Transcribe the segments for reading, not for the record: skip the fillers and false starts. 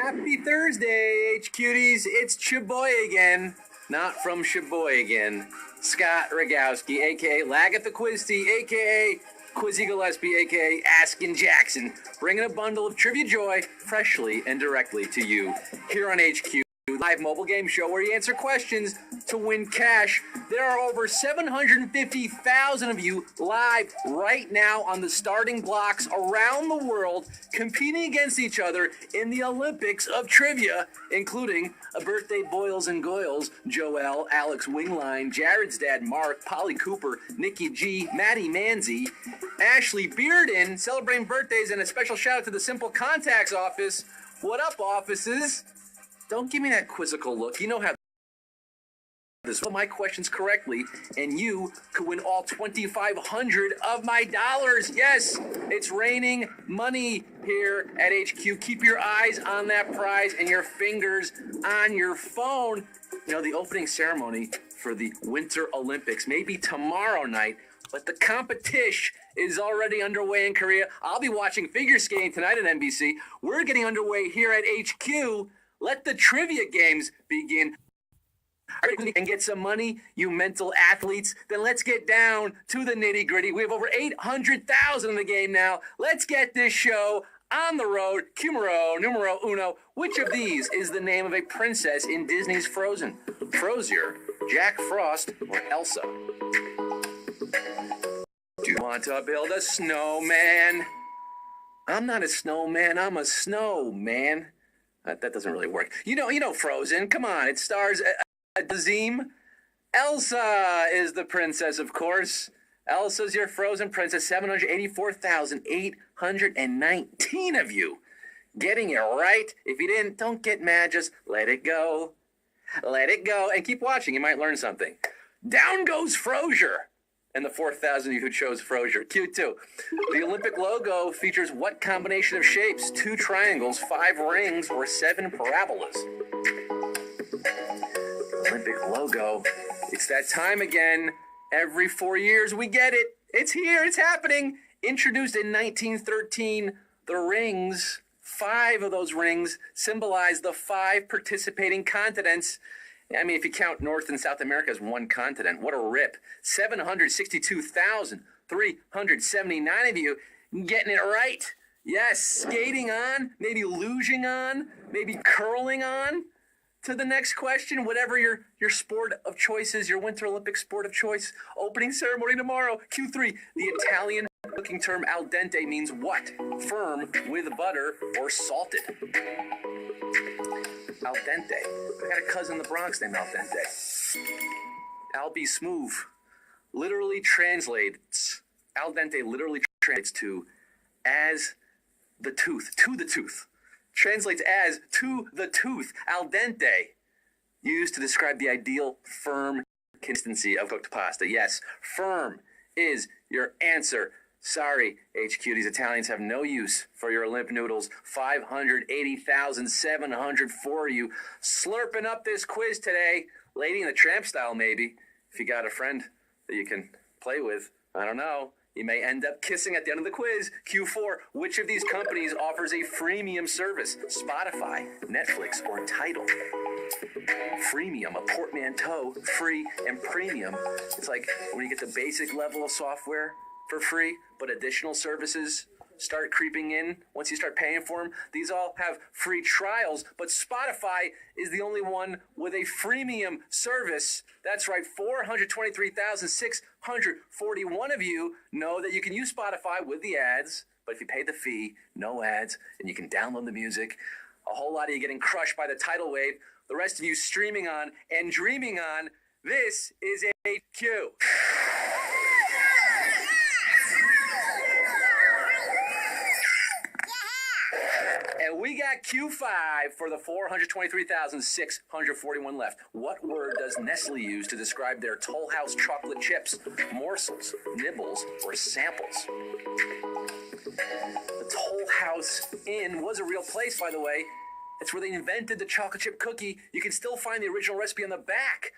Happy Thursday, H-Cuties. It's Chaboy again. Not from Sheboygan. Scott Rogowski, a.k.a. Lagatha Quizty, a.k.a. Quizzy Gillespie, a.k.a. Askin Jackson, bringing a bundle of trivia joy freshly and directly to you here on HQ. Live mobile game show where you answer questions to win cash. There are over 750,000 of you live right now on the starting blocks around the world competing against each other in the Olympics of trivia, including a birthday Boyles and Goyles, Joel, Alex Wingline, Jared's dad Mark, Polly Cooper, Nikki G, Maddie Manzi, Ashley Bearden, celebrating birthdays, and a special shout out to the Simple Contacts office. What up, offices? Don't give me that quizzical look. You know how this is. My questions correctly, and you could win all 2,500 of my dollars. Yes, it's raining money here at HQ. Keep your eyes on that prize and your fingers on your phone. You know, the opening ceremony for the Winter Olympics may be tomorrow night, but the competition is already underway in Korea. I'll be watching figure skating tonight at NBC. We're getting underway here at HQ. Let the trivia games begin. And get some money, you mental athletes. Then let's get down to the nitty gritty. We have over 800,000 in the game now. Let's get this show on the road. Numero uno. Which of these is the name of a princess in Disney's Frozen? Frosier, Jack Frost, or Elsa? Do you want to build a snowman? I'm not a snowman. I'm a snowman. That doesn't really work. You know Frozen. Come on, it stars Azim. Elsa is the princess, of course. Elsa's your Frozen princess. 784,819 of you getting it right. If you didn't, don't get mad. Just let it go. Let it go. And keep watching. You might learn something. Down goes Frosier. And the 4,000 of you who chose Frosier. Cute, too. The Olympic logo features what combination of shapes? 2 triangles, 5 rings, or 7 parabolas? Olympic logo. It's that time again. Every 4 years we get it. It's here. It's happening. Introduced in 1913, the rings, 5 of those rings, symbolize the 5 participating continents. I mean, if you count North and South America as one continent, what a rip. 762,379 of you getting it right. Yes, skating on, maybe luging on, maybe curling on. To the next question, whatever your sport of choice is, your Winter Olympic sport of choice. Opening ceremony tomorrow, Q3. The Italian cooking term al dente means what? Firm, with butter, or salted? Al dente. I got a cousin in the Bronx named Al dente. Al be smooth. Literally translates. Al dente literally translates to as the tooth. To the tooth. Translates as to the tooth. Al dente. Used to describe the ideal firm consistency of cooked pasta. Yes, firm is your answer. Sorry, HQ, these Italians have no use for your Olymp noodles. 580,700 for you. Slurping up this quiz today. Lady in the Tramp style, maybe. If you got a friend that you can play with. I don't know. You may end up kissing at the end of the quiz. Q4, which of these companies offers a freemium service? Spotify, Netflix, or Tidal? Freemium, a portmanteau, free and premium. It's like when you get the basic level of software for free, but additional services start creeping in once you start paying for them. These all have free trials, but Spotify is the only one with a freemium service. That's right, 423,641 of you know that you can use Spotify with the ads, but if you pay the fee, no ads, and you can download the music. A whole lot of you getting crushed by the tidal wave. The rest of you streaming on and dreaming on. This is HQ. And we got Q5 for the 423,641 left. What word does Nestle use to describe their Toll House chocolate chips? Morsels, nibbles, or samples? The Toll House Inn was a real place, by the way. It's where they invented the chocolate chip cookie. You can still find the original recipe on the back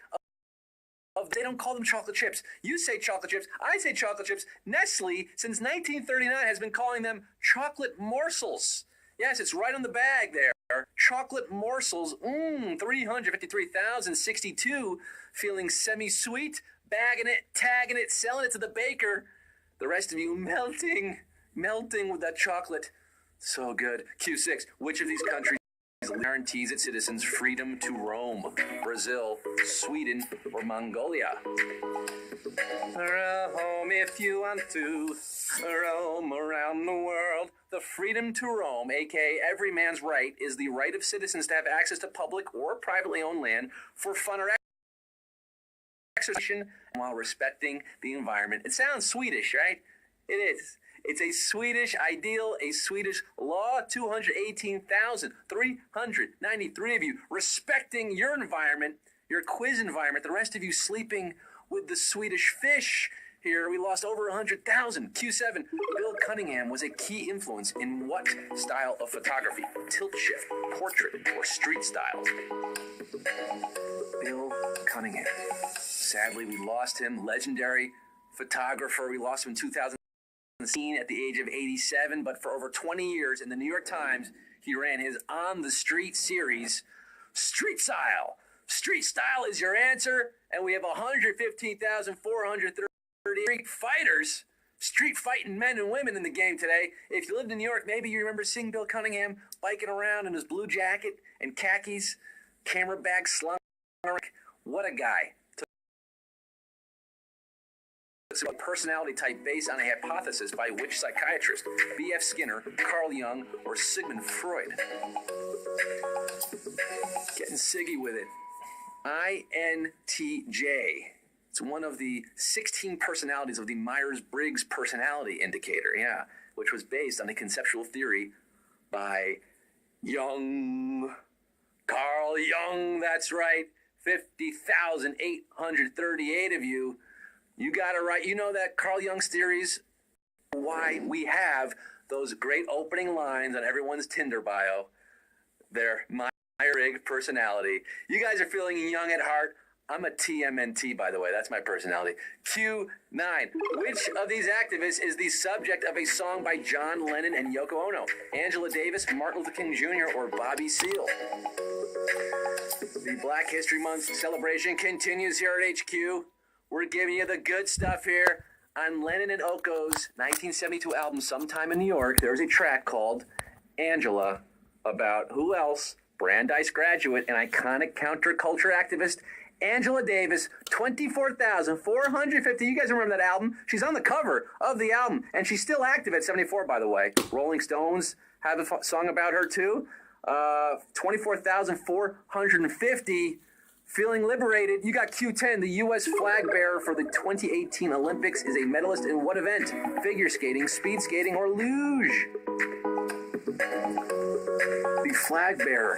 of. They don't call them chocolate chips. You say chocolate chips. I say chocolate chips. Nestle, since 1939, has been calling them chocolate morsels. Yes, it's right on the bag there. Chocolate morsels, 353,062, feeling semi-sweet, bagging it, tagging it, selling it to the baker. The rest of you melting with that chocolate. So good. Q6, which of these countries guarantees its citizens freedom to roam? Brazil, Sweden, or Mongolia? Roam if you want to, roam around the world. The freedom to roam, aka every man's right, is the right of citizens to have access to public or privately owned land for fun or exercise while respecting the environment. It sounds Swedish, right? It is. It's a Swedish ideal, a Swedish law. 218,393 of you respecting your environment, your quiz environment. The rest of you sleeping with the Swedish fish. Here, we lost over 100,000. Q7, Bill Cunningham was a key influence in what style of photography? Tilt shift, portrait, or street style? Bill Cunningham. Sadly, we lost him. Legendary photographer. We lost him in 2016 at the age of 87, but for over 20 years in the New York Times, he ran his On the Street series, Street Style. Street Style is your answer, and we have 115,430 street fighting men and women in the game today. If you lived in New York, maybe you remember seeing Bill Cunningham biking around in his blue jacket and khakis, camera bag slung. What a guy. It's a personality type based on a hypothesis by which psychiatrist? B.F. Skinner, Carl Jung, or Sigmund Freud? Getting siggy with it. INTJ. It's one of the 16 personalities of the Myers-Briggs personality indicator, which was based on a conceptual theory by Jung. Carl Jung, that's right. 50,838 of you. You got it right. You know that Carl Jung's theories, why we have those great opening lines on everyone's Tinder bio. Their Myers-Briggs personality. You guys are feeling young at heart. I'm a TMNT, by the way. That's my personality. Q9. Which of these activists is the subject of a song by John Lennon and Yoko Ono? Angela Davis, Martin Luther King Jr., or Bobby Seale? The Black History Month celebration continues here at HQ. We're giving you the good stuff here. On Lennon and Yoko's 1972 album, Sometime in New York, there's a track called Angela about who else? Brandeis graduate and iconic counterculture activist Angela Davis, 24,450. You guys remember that album? She's on the cover of the album, and she's still active at 74, by the way. Rolling Stones have a song about her, too. 24,450. Feeling liberated. You got Q10. The U.S. flag bearer for the 2018 Olympics is a medalist in what event? Figure skating, speed skating, or luge? The flag bearer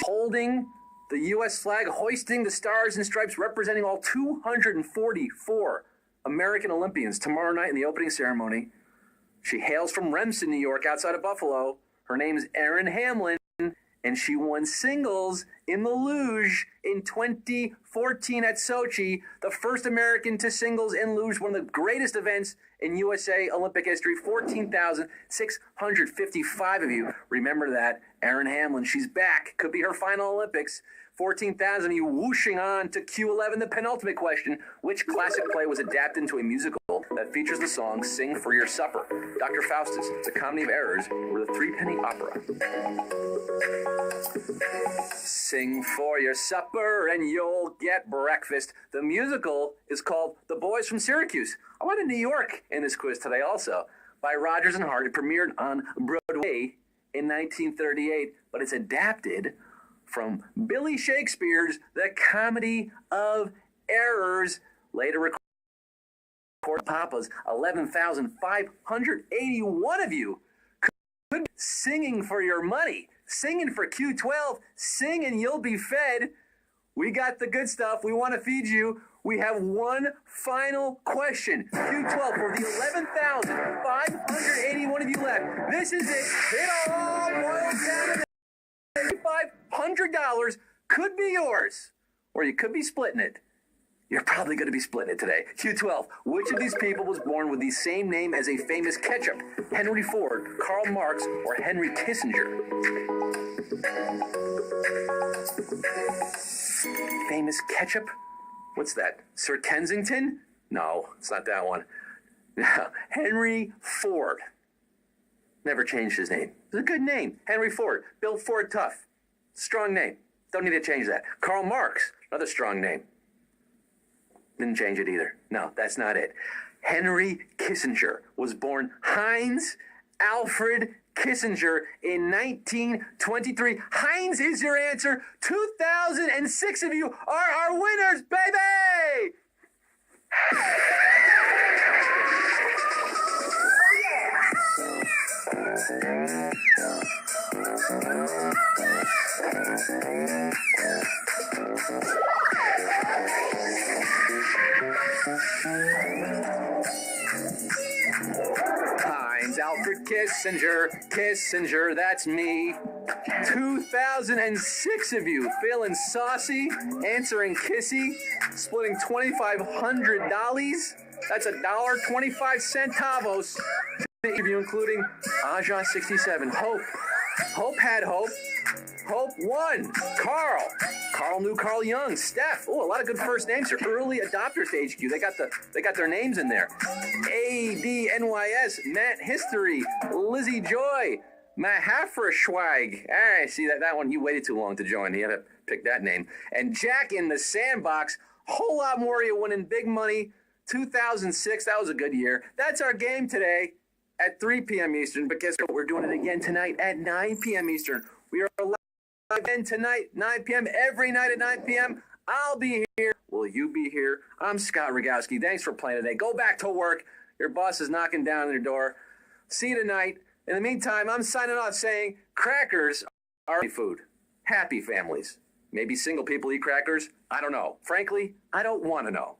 holding the U.S. flag, hoisting the stars and stripes, representing all 244 American Olympians tomorrow night in the opening ceremony. She hails from Remsen, New York, outside of Buffalo. Her name is Erin Hamlin, and she won singles in the luge in 2014 at Sochi, the first American to singles in luge, one of the greatest events in USA Olympic history. 14,655 of you remember that. Erin Hamlin, she's back. Could be her final Olympics. 14,000 of you whooshing on to Q11, the penultimate question. Which classic play was adapted into a musical that features the song Sing for Your Supper? Dr. Faustus, The Comedy of Errors, or The Threepenny Opera? Sing for your supper and you'll get breakfast. The musical is called The Boys from Syracuse. I went to New York in this quiz today also. By Rodgers and Hart. It premiered on Broadway in 1938, but it's adapted from Billy Shakespeare's The Comedy of Errors, later recorded Papa's. 11,581 of you could be singing for your money. Singing for Q12. Sing and you'll be fed. We got the good stuff. We want to feed you. We have one final question. Q12 for the 11,581 of you left. This is it. It all boils down to $500 could be yours, or you could be splitting it. You're probably going to be splitting it today. Q12. Which of these people was born with the same name as a famous ketchup? Henry Ford, Karl Marx, or Henry Kissinger? Famous ketchup? What's that? Sir Kensington? No, it's not that one. Henry Ford. Never changed his name. It's a good name. Henry Ford. Bill Ford Tough. Strong name. Don't need to change that. Karl Marx. Another strong name. Didn't change it either. No, that's not it. Henry Kissinger was born Heinz Alfred Kissinger in 1923. Heinz is your answer. 2006 of you are our winners, baby! Heinz Alfred Kissinger, that's me. 2006 of you feeling saucy, answering kissy, splitting $2,500. That's $1.25 centavos. Interview including Aja 67, Hope had Hope. Hope won. Carl knew Carl Young. Steph. Oh, a lot of good first names here. Early adopters to HQ. They got their names in there. ADNYS. Matt History. Lizzie Joy. Matt Hafferschweig. All right, see that one you waited too long to join. You had to pick that name. And Jack in the Sandbox. Whole lot more of you winning big money. 2006. That was a good year. That's our game today at 3 p.m. Eastern. But guess what? We're doing it again tonight at 9 p.m. Eastern. We are live again tonight, 9 p.m. Every night at 9 p.m. I'll be here. Will you be here? I'm Scott Rogowski. Thanks for playing today. Go back to work. Your boss is knocking down your door. See you tonight. In the meantime, I'm signing off saying crackers are food. Happy families. Maybe single people eat crackers. I don't know. Frankly, I don't want to know.